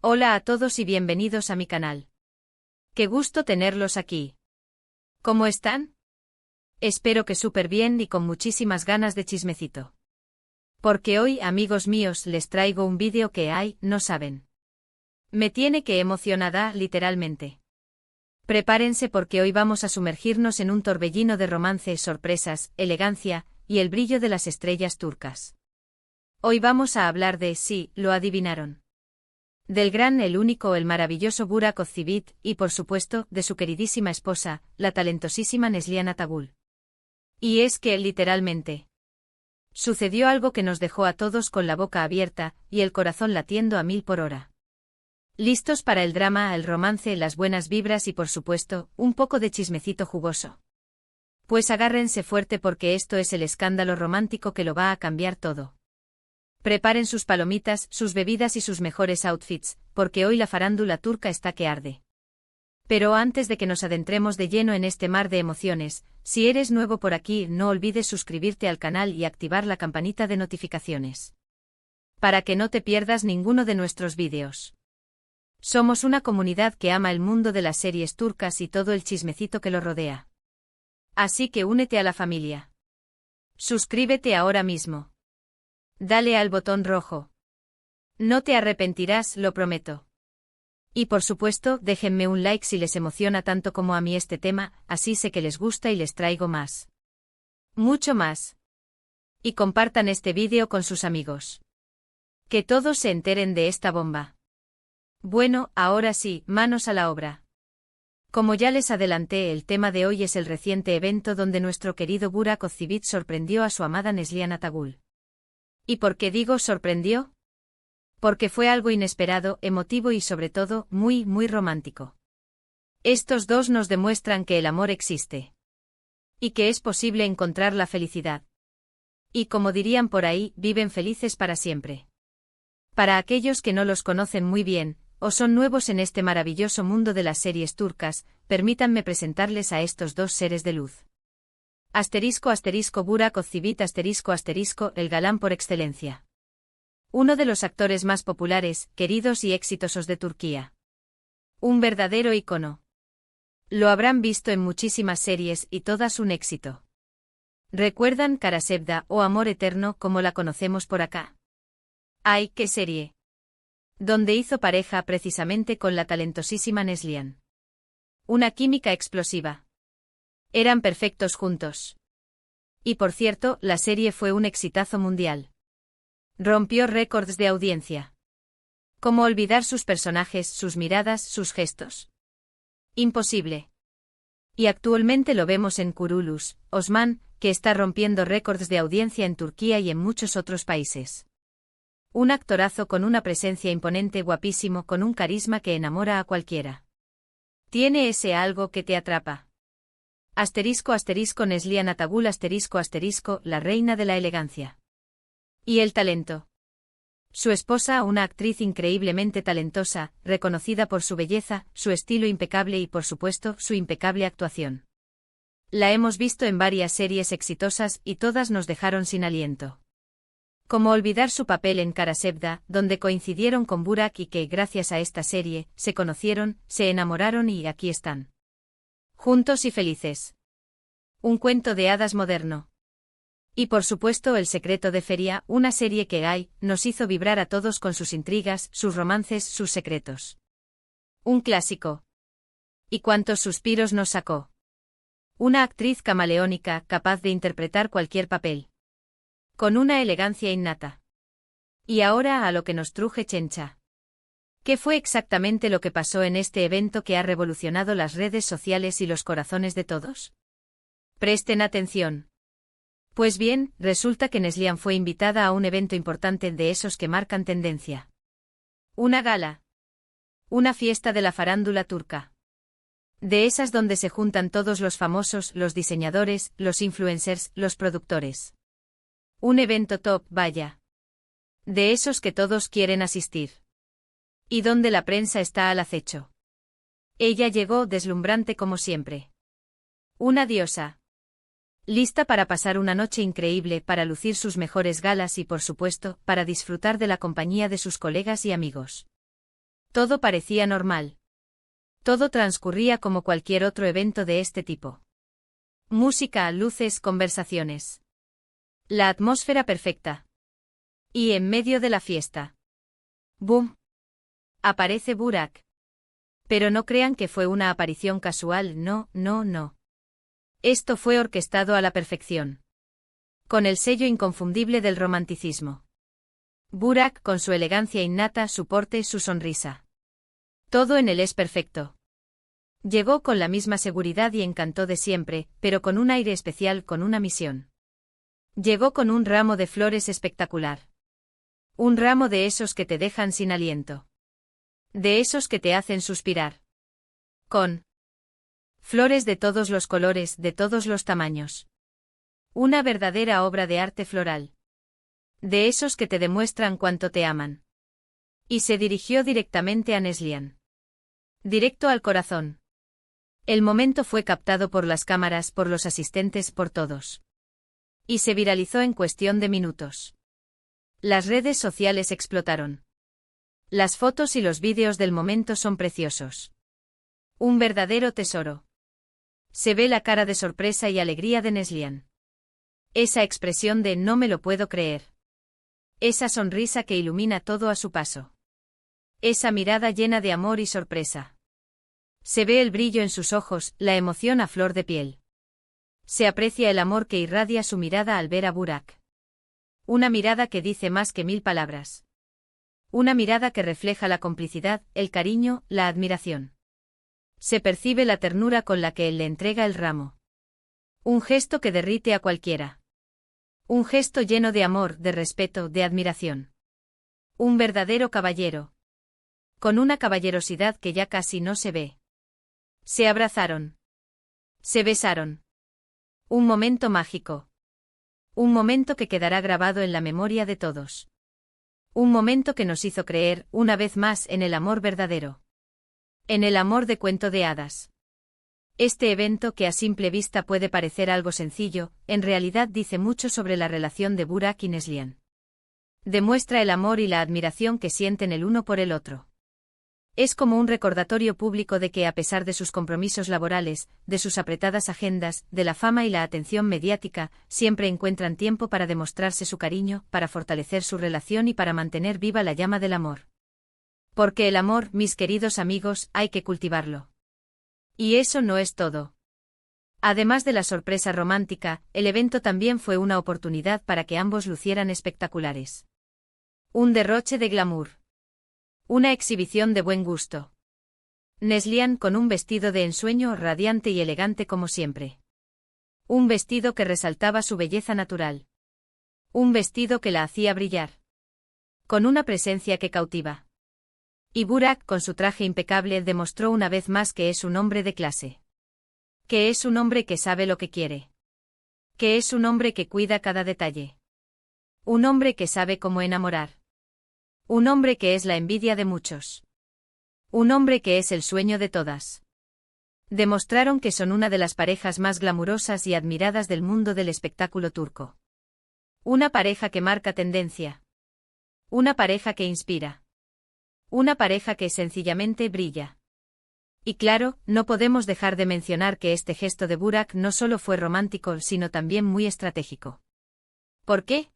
Hola a todos y bienvenidos a mi canal. Qué gusto tenerlos aquí. ¿Cómo están? Espero que súper bien y con muchísimas ganas de chismecito. Porque hoy, amigos míos, les traigo un vídeo que no saben. Me tiene que emocionada, literalmente. Prepárense porque hoy vamos a sumergirnos en un torbellino de romance, sorpresas, elegancia y el brillo de las estrellas turcas. Hoy vamos a hablar de, sí, lo adivinaron. Del gran, el único, el maravilloso Burak Özçivit y, por supuesto, de su queridísima esposa, la talentosísima Neslihan Atagül. Y es que, literalmente, sucedió algo que nos dejó a todos con la boca abierta y el corazón latiendo a 1000 por hora. ¿Listos para el drama, el romance, las buenas vibras y, por supuesto, un poco de chismecito jugoso? Pues agárrense fuerte porque esto es el escándalo romántico que lo va a cambiar todo. Preparen sus palomitas, sus bebidas y sus mejores outfits, porque hoy la farándula turca está que arde. Pero antes de que nos adentremos de lleno en este mar de emociones, si eres nuevo por aquí, no olvides suscribirte al canal y activar la campanita de notificaciones. Para que no te pierdas ninguno de nuestros vídeos. Somos una comunidad que ama el mundo de las series turcas y todo el chismecito que lo rodea. Así que únete a la familia. Suscríbete ahora mismo. Dale al botón rojo. No te arrepentirás, lo prometo. Y por supuesto, déjenme un like si les emociona tanto como a mí este tema, así sé que les gusta y les traigo más. Mucho más. Y compartan este vídeo con sus amigos. Que todos se enteren de esta bomba. Bueno, ahora sí, manos a la obra. Como ya les adelanté, el tema de hoy es el reciente evento donde nuestro querido Burak Özçivit sorprendió a su amada Neslihan Atagül. ¿Y por qué digo sorprendió? Porque fue algo inesperado, emotivo y sobre todo, muy, muy romántico. Estos dos nos demuestran que el amor existe. Y que es posible encontrar la felicidad. Y como dirían por ahí, viven felices para siempre. Para aquellos que no los conocen muy bien, o son nuevos en este maravilloso mundo de las series turcas, permítanme presentarles a estos dos seres de luz. Burak Özçivit el galán por excelencia. Uno de los actores más populares, queridos y exitosos de Turquía. Un verdadero ícono. Lo habrán visto en muchísimas series y todas un éxito. ¿Recuerdan Karasevda o Amor Eterno como la conocemos por acá? ¡Ay, qué serie! Donde hizo pareja precisamente con la talentosísima Neslihan. Una química explosiva. Eran perfectos juntos. Y por cierto, la serie fue un exitazo mundial. Rompió récords de audiencia. ¿Cómo olvidar sus personajes, sus miradas, sus gestos? Imposible. Y actualmente lo vemos en Kurulus, Osman, que está rompiendo récords de audiencia en Turquía y en muchos otros países. Un actorazo con una presencia imponente, guapísimo, con un carisma que enamora a cualquiera. Tiene ese algo que te atrapa. Neslihan Atagül la reina de la elegancia. Y el talento. Su esposa, una actriz increíblemente talentosa, reconocida por su belleza, su estilo impecable y por supuesto, su impecable actuación. La hemos visto en varias series exitosas y todas nos dejaron sin aliento. Como olvidar su papel en Karasevda, donde coincidieron con Burak y que, gracias a esta serie, se conocieron, se enamoraron y aquí están. Juntos y felices. Un cuento de hadas moderno. Y por supuesto El secreto de Feria, una serie que nos hizo vibrar a todos con sus intrigas, sus romances, sus secretos. Un clásico. ¿Y cuántos suspiros nos sacó? Una actriz camaleónica, capaz de interpretar cualquier papel. Con una elegancia innata. Y ahora a lo que nos truje Chencha. ¿Qué fue exactamente lo que pasó en este evento que ha revolucionado las redes sociales y los corazones de todos? Presten atención. Pues bien, resulta que Neslihan fue invitada a un evento importante de esos que marcan tendencia. Una gala. Una fiesta de la farándula turca. De esas donde se juntan todos los famosos, los diseñadores, los influencers, los productores. Un evento top, vaya. De esos que todos quieren asistir. Y donde la prensa está al acecho. Ella llegó deslumbrante como siempre. Una diosa. Lista para pasar una noche increíble, para lucir sus mejores galas y por supuesto, para disfrutar de la compañía de sus colegas y amigos. Todo parecía normal. Todo transcurría como cualquier otro evento de este tipo. Música, luces, conversaciones. La atmósfera perfecta. Y en medio de la fiesta. ¡Bum! Aparece Burak. Pero no crean que fue una aparición casual, no, no, no. Esto fue orquestado a la perfección. Con el sello inconfundible del romanticismo. Burak, con su elegancia innata, su porte, su sonrisa. Todo en él es perfecto. Llegó con la misma seguridad y encanto de siempre, pero con un aire especial, con una misión. Llegó con un ramo de flores espectacular. Un ramo de esos que te dejan sin aliento. De esos que te hacen suspirar. Con flores de todos los colores, de todos los tamaños. Una verdadera obra de arte floral. De esos que te demuestran cuánto te aman. Y se dirigió directamente a Neslihan. Directo al corazón. El momento fue captado por las cámaras, por los asistentes, por todos. Y se viralizó en cuestión de minutos. Las redes sociales explotaron. Las fotos y los vídeos del momento son preciosos. Un verdadero tesoro. Se ve la cara de sorpresa y alegría de Neslihan. Esa expresión de no me lo puedo creer. Esa sonrisa que ilumina todo a su paso. Esa mirada llena de amor y sorpresa. Se ve el brillo en sus ojos, la emoción a flor de piel. Se aprecia el amor que irradia su mirada al ver a Burak. Una mirada que dice más que 1000 palabras. Una mirada que refleja la complicidad, el cariño, la admiración. Se percibe la ternura con la que él le entrega el ramo. Un gesto que derrite a cualquiera. Un gesto lleno de amor, de respeto, de admiración. Un verdadero caballero. Con una caballerosidad que ya casi no se ve. Se abrazaron. Se besaron. Un momento mágico. Un momento que quedará grabado en la memoria de todos. Un momento que nos hizo creer, una vez más, en el amor verdadero. En el amor de cuento de hadas. Este evento, que a simple vista puede parecer algo sencillo, en realidad dice mucho sobre la relación de Burak y Neslihan. Demuestra el amor y la admiración que sienten el uno por el otro. Es como un recordatorio público de que, a pesar de sus compromisos laborales, de sus apretadas agendas, de la fama y la atención mediática, siempre encuentran tiempo para demostrarse su cariño, para fortalecer su relación y para mantener viva la llama del amor. Porque el amor, mis queridos amigos, hay que cultivarlo. Y eso no es todo. Además de la sorpresa romántica, el evento también fue una oportunidad para que ambos lucieran espectaculares. Un derroche de glamour. Una exhibición de buen gusto. Neslihan con un vestido de ensueño radiante y elegante como siempre. Un vestido que resaltaba su belleza natural. Un vestido que la hacía brillar. Con una presencia que cautiva. Y Burak, con su traje impecable, demostró una vez más que es un hombre de clase. Que es un hombre que sabe lo que quiere. Que es un hombre que cuida cada detalle. Un hombre que sabe cómo enamorar. Un hombre que es la envidia de muchos. Un hombre que es el sueño de todas. Demostraron que son una de las parejas más glamurosas y admiradas del mundo del espectáculo turco. Una pareja que marca tendencia. Una pareja que inspira. Una pareja que sencillamente brilla. Y claro, no podemos dejar de mencionar que este gesto de Burak no solo fue romántico, sino también muy estratégico. ¿Por qué?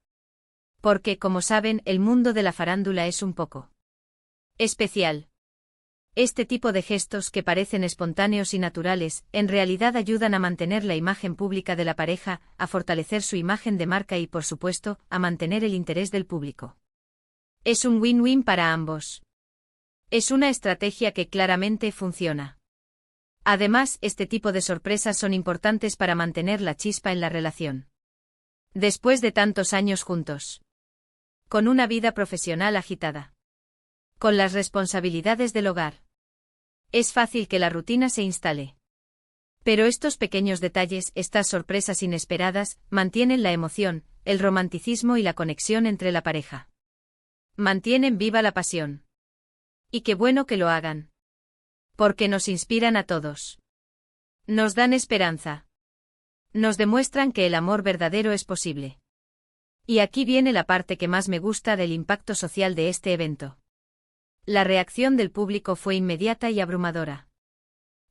Porque, como saben, el mundo de la farándula es un poco especial. Este tipo de gestos, que parecen espontáneos y naturales, en realidad ayudan a mantener la imagen pública de la pareja, a fortalecer su imagen de marca y, por supuesto, a mantener el interés del público. Es un win-win para ambos. Es una estrategia que claramente funciona. Además, este tipo de sorpresas son importantes para mantener la chispa en la relación. Después de tantos años juntos. Con una vida profesional agitada. Con las responsabilidades del hogar. Es fácil que la rutina se instale. Pero estos pequeños detalles, estas sorpresas inesperadas, mantienen la emoción, el romanticismo y la conexión entre la pareja. Mantienen viva la pasión. Y qué bueno que lo hagan. Porque nos inspiran a todos. Nos dan esperanza. Nos demuestran que el amor verdadero es posible. Y aquí viene la parte que más me gusta del impacto social de este evento. La reacción del público fue inmediata y abrumadora.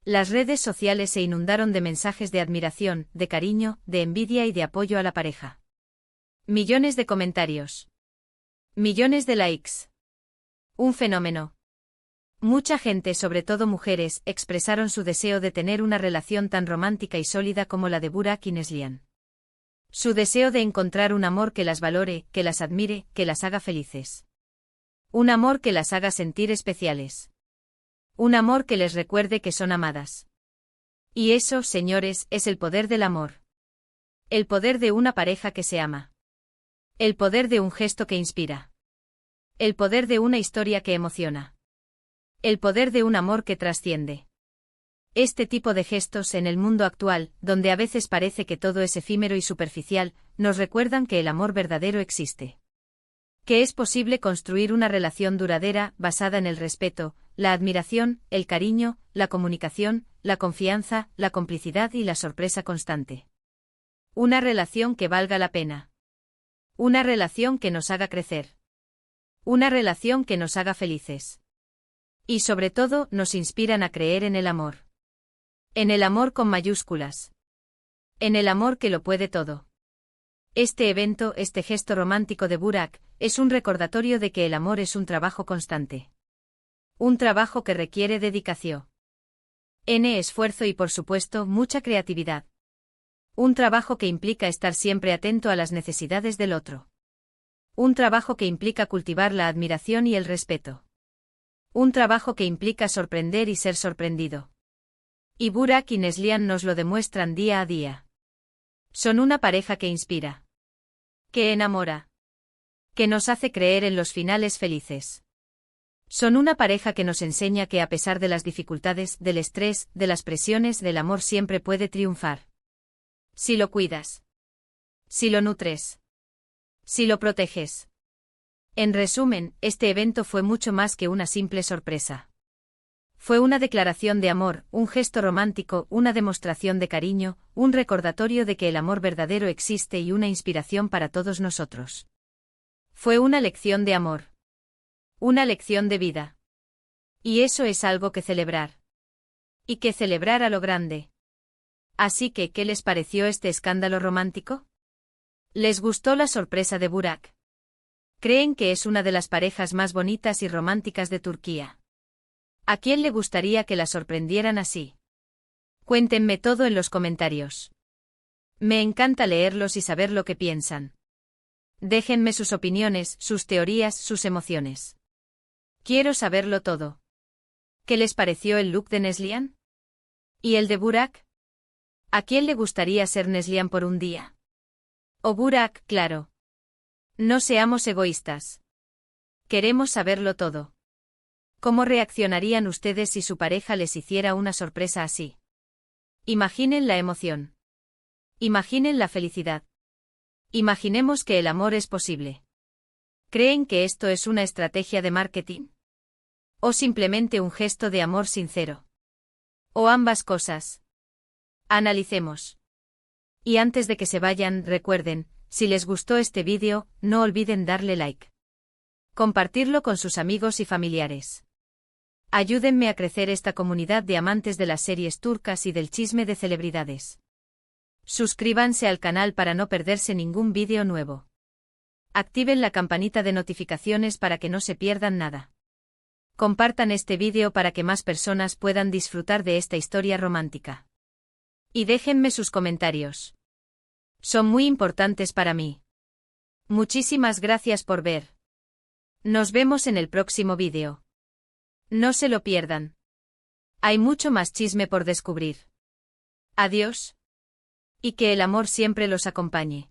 Las redes sociales se inundaron de mensajes de admiración, de cariño, de envidia y de apoyo a la pareja. Millones de comentarios. Millones de likes. Un fenómeno. Mucha gente, sobre todo mujeres, expresaron su deseo de tener una relación tan romántica y sólida como la de Burak y Neslihan. Su deseo de encontrar un amor que las valore, que las admire, que las haga felices. Un amor que las haga sentir especiales. Un amor que les recuerde que son amadas. Y eso, señores, es el poder del amor. El poder de una pareja que se ama. El poder de un gesto que inspira. El poder de una historia que emociona. El poder de un amor que trasciende. Este tipo de gestos en el mundo actual, donde a veces parece que todo es efímero y superficial, nos recuerdan que el amor verdadero existe. Que es posible construir una relación duradera, basada en el respeto, la admiración, el cariño, la comunicación, la confianza, la complicidad y la sorpresa constante. Una relación que valga la pena. Una relación que nos haga crecer. Una relación que nos haga felices. Y sobre todo, nos inspiran a creer en el amor. En el amor con mayúsculas. En el amor que lo puede todo. Este evento, este gesto romántico de Burak, es un recordatorio de que el amor es un trabajo constante. Un trabajo que requiere dedicación. Esfuerzo y por supuesto, mucha creatividad. Un trabajo que implica estar siempre atento a las necesidades del otro. Un trabajo que implica cultivar la admiración y el respeto. Un trabajo que implica sorprender y ser sorprendido. Y Burak y Neslihan nos lo demuestran día a día. Son una pareja que inspira. Que enamora. Que nos hace creer en los finales felices. Son una pareja que nos enseña que a pesar de las dificultades, del estrés, de las presiones, del amor siempre puede triunfar. Si lo cuidas. Si lo nutres. Si lo proteges. En resumen, este evento fue mucho más que una simple sorpresa. Fue una declaración de amor, un gesto romántico, una demostración de cariño, un recordatorio de que el amor verdadero existe y una inspiración para todos nosotros. Fue una lección de amor. Una lección de vida. Y eso es algo que celebrar. Y que celebrar a lo grande. Así que, ¿qué les pareció este escándalo romántico? ¿Les gustó la sorpresa de Burak? ¿Creen que es una de las parejas más bonitas y románticas de Turquía? ¿A quién le gustaría que la sorprendieran así? Cuéntenme todo en los comentarios. Me encanta leerlos y saber lo que piensan. Déjenme sus opiniones, sus teorías, sus emociones. Quiero saberlo todo. ¿Qué les pareció el look de Neslihan? ¿Y el de Burak? ¿A quién le gustaría ser Neslihan por un día? O Burak, claro. No seamos egoístas. Queremos saberlo todo. ¿Cómo reaccionarían ustedes si su pareja les hiciera una sorpresa así? Imaginen la emoción. Imaginen la felicidad. Imaginemos que el amor es posible. ¿Creen que esto es una estrategia de marketing? ¿O simplemente un gesto de amor sincero? ¿O ambas cosas? Analicemos. Y antes de que se vayan, recuerden, si les gustó este vídeo, no olviden darle like. Compartirlo con sus amigos y familiares. Ayúdenme a crecer esta comunidad de amantes de las series turcas y del chisme de celebridades. Suscríbanse al canal para no perderse ningún vídeo nuevo. Activen la campanita de notificaciones para que no se pierdan nada. Compartan este vídeo para que más personas puedan disfrutar de esta historia romántica. Y déjenme sus comentarios. Son muy importantes para mí. Muchísimas gracias por ver. Nos vemos en el próximo vídeo. No se lo pierdan. Hay mucho más chisme por descubrir. Adiós. Y que el amor siempre los acompañe.